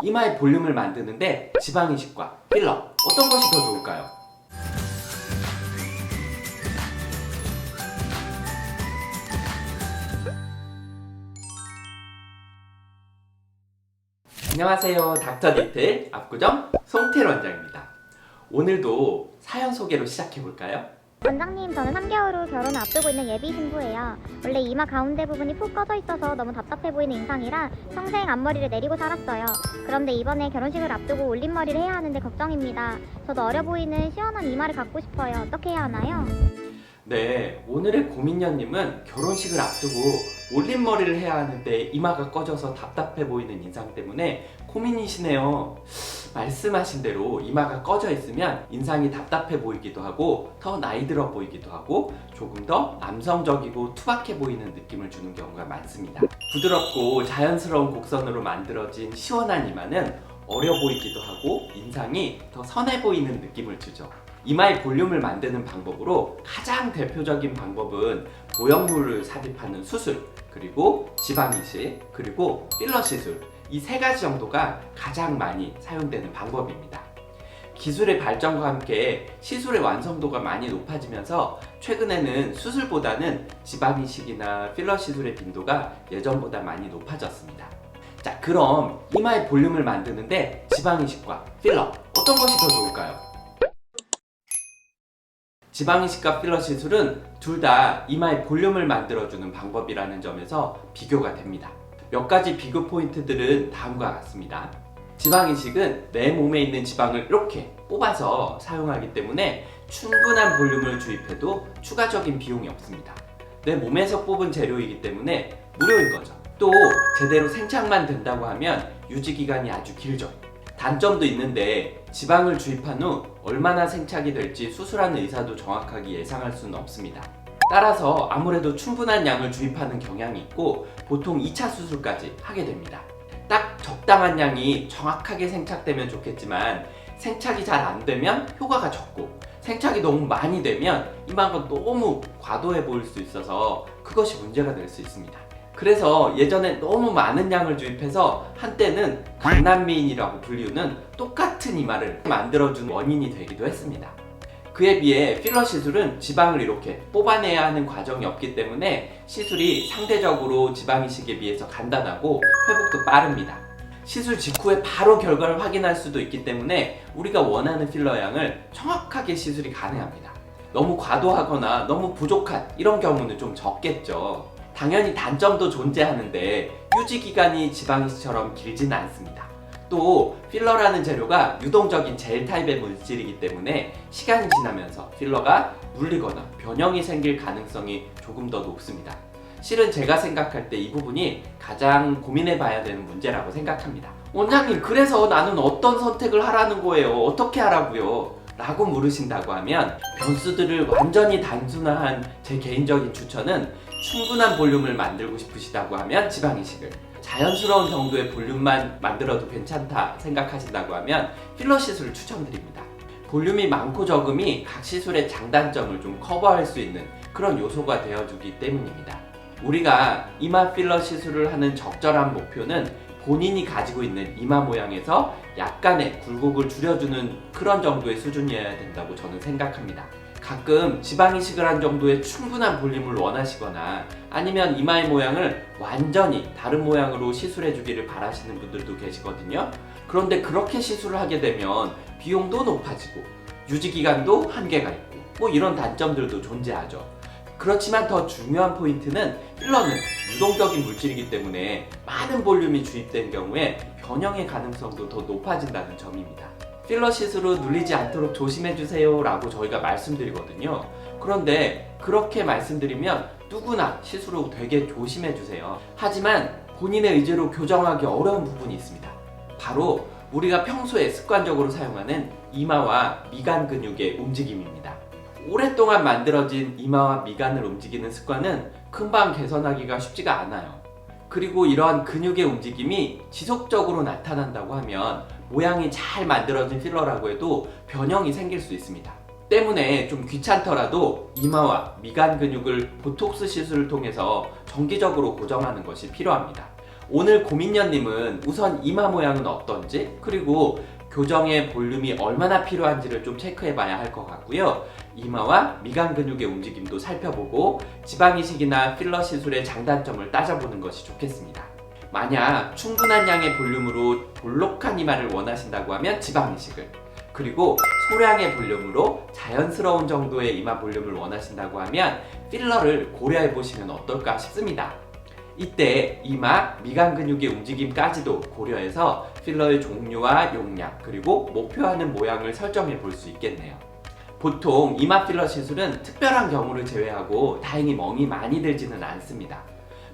이마의 볼륨을 만드는데 지방이식과 필러 어떤 것이 더 좋을까요? 안녕하세요, 닥터디테일 압구정 송태일 원장입니다. 오늘도 사연 소개로 시작해볼까요? 원장님, 저는 3개월 후 결혼을 앞두고 있는 예비 신부예요. 원래 이마 가운데 부분이 푹 꺼져 있어서 너무 답답해 보이는 인상이라 평생 앞머리를 내리고 살았어요. 그런데 이번에 결혼식을 앞두고 올림머리를 해야 하는데 걱정입니다. 저도 어려 보이는 시원한 이마를 갖고 싶어요. 어떻게 해야 하나요? 네, 오늘의 고민녀님은 결혼식을 앞두고 올림머리를 해야 하는데 이마가 꺼져서 답답해 보이는 인상 때문에 고민이시네요. 말씀하신 대로 이마가 꺼져 있으면 인상이 답답해 보이기도 하고 더 나이 들어 보이기도 하고 조금 더 남성적이고 투박해 보이는 느낌을 주는 경우가 많습니다. 부드럽고 자연스러운 곡선으로 만들어진 시원한 이마는 어려 보이기도 하고 인상이 더 선해 보이는 느낌을 주죠. 이마의 볼륨을 만드는 방법으로 가장 대표적인 방법은 보형물을 삽입하는 수술, 그리고 지방이식, 그리고 필러 시술, 이 세 가지 정도가 가장 많이 사용되는 방법입니다. 기술의 발전과 함께 시술의 완성도가 많이 높아지면서 최근에는 수술보다는 지방이식이나 필러 시술의 빈도가 예전보다 많이 높아졌습니다. 자, 그럼 이마의 볼륨을 만드는데 지방이식과 필러 어떤 것이 더 좋을까요? 지방이식과 필러 시술은 둘 다 이마의 볼륨을 만들어주는 방법이라는 점에서 비교가 됩니다. 몇 가지 비교 포인트들은 다음과 같습니다. 지방이식은 내 몸에 있는 지방을 이렇게 뽑아서 사용하기 때문에 충분한 볼륨을 주입해도 추가적인 비용이 없습니다. 내 몸에서 뽑은 재료이기 때문에 무료인 거죠. 또 제대로 생착만 된다고 하면 유지기간이 아주 길죠. 단점도 있는데 지방을 주입한 후 얼마나 생착이 될지 수술하는 의사도 정확하게 예상할 수는 없습니다. 따라서 아무래도 충분한 양을 주입하는 경향이 있고 보통 2차 수술까지 하게 됩니다. 딱 적당한 양이 정확하게 생착되면 좋겠지만 생착이 잘 안 되면 효과가 적고 생착이 너무 많이 되면 이마가 너무 과도해 보일 수 있어서 그것이 문제가 될 수 있습니다. 그래서 예전에 너무 많은 양을 주입해서 한때는 강남미인이라고 불리우는 똑같은 이마를 만들어준 원인이 되기도 했습니다. 그에 비해 필러 시술은 지방을 이렇게 뽑아내야 하는 과정이 없기 때문에 시술이 상대적으로 지방이식에 비해서 간단하고 회복도 빠릅니다. 시술 직후에 바로 결과를 확인할 수도 있기 때문에 우리가 원하는 필러 양을 정확하게 시술이 가능합니다. 너무 과도하거나 너무 부족한 이런 경우는 좀 적겠죠. 당연히 단점도 존재하는데 유지기간이 지방이식처럼 길지는 않습니다. 또 필러라는 재료가 유동적인 젤 타입의 물질이기 때문에 시간이 지나면서 필러가 물리거나 변형이 생길 가능성이 조금 더 높습니다. 실은 제가 생각할 때 이 부분이 가장 고민해 봐야 되는 문제라고 생각합니다. 원장님, 그래서 나는 어떤 선택을 하라는 거예요? 어떻게 하라고요? 라고 물으신다고 하면 변수들을 완전히 단순화한 제 개인적인 추천은 충분한 볼륨을 만들고 싶으시다고 하면 지방이식을, 자연스러운 정도의 볼륨만 만들어도 괜찮다 생각하신다고 하면 필러 시술을 추천드립니다. 볼륨이 많고 적음이 각 시술의 장단점을 좀 커버할 수 있는 그런 요소가 되어주기 때문입니다. 우리가 이마 필러 시술을 하는 적절한 목표는 본인이 가지고 있는 이마 모양에서 약간의 굴곡을 줄여주는 그런 정도의 수준이어야 된다고 저는 생각합니다. 가끔 지방이식을 한 정도의 충분한 볼륨을 원하시거나 아니면 이마의 모양을 완전히 다른 모양으로 시술해주기를 바라시는 분들도 계시거든요. 그런데 그렇게 시술을 하게 되면 비용도 높아지고 유지기간도 한계가 있고 뭐 이런 단점들도 존재하죠. 그렇지만 더 중요한 포인트는 필러는 유동적인 물질이기 때문에 많은 볼륨이 주입된 경우에 변형의 가능성도 더 높아진다는 점입니다. 필러 시술은 눌리지 않도록 조심해주세요 라고 저희가 말씀드리거든요. 그런데 그렇게 말씀드리면 누구나 시술 후 되게 조심해주세요. 하지만 본인의 의지로 교정하기 어려운 부분이 있습니다. 바로 우리가 평소에 습관적으로 사용하는 이마와 미간 근육의 움직임입니다. 오랫동안 만들어진 이마와 미간을 움직이는 습관은 금방 개선하기가 쉽지가 않아요. 그리고 이러한 근육의 움직임이 지속적으로 나타난다고 하면 모양이 잘 만들어진 필러라고 해도 변형이 생길 수 있습니다. 때문에 좀 귀찮더라도 이마와 미간 근육을 보톡스 시술을 통해서 정기적으로 고정하는 것이 필요합니다. 오늘 고민녀님은 우선 이마 모양은 어떤지, 그리고 교정의 볼륨이 얼마나 필요한지를 좀 체크해 봐야 할 것 같고요. 이마와 미간 근육의 움직임도 살펴보고 지방 이식이나 필러 시술의 장단점을 따져보는 것이 좋겠습니다. 만약 충분한 양의 볼륨으로 볼록한 이마를 원하신다고 하면 지방 이식을, 그리고 소량의 볼륨으로 자연스러운 정도의 이마 볼륨을 원하신다고 하면 필러를 고려해 보시면 어떨까 싶습니다. 이때 이마, 미간 근육의 움직임까지도 고려해서 필러의 종류와 용량, 그리고 목표하는 모양을 설정해 볼 수 있겠네요. 보통 이마 필러 시술은 특별한 경우를 제외하고 다행히 멍이 많이 들지는 않습니다.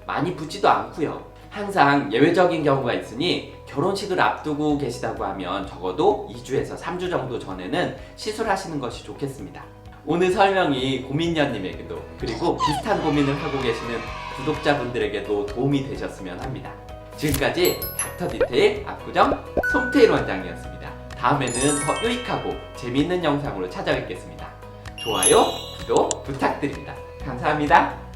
많이 붓지도 않고요. 항상 예외적인 경우가 있으니 결혼식을 앞두고 계시다고 하면 적어도 2주에서 3주 정도 전에는 시술하시는 것이 좋겠습니다. 오늘 설명이 고민녀님에게도, 그리고 비슷한 고민을 하고 계시는 구독자분들에게도 도움이 되셨으면 합니다. 지금까지 닥터 디테일 압구정 송태일 원장이었습니다. 다음에는 더 유익하고 재미있는 영상으로 찾아뵙겠습니다. 좋아요, 구독 부탁드립니다. 감사합니다.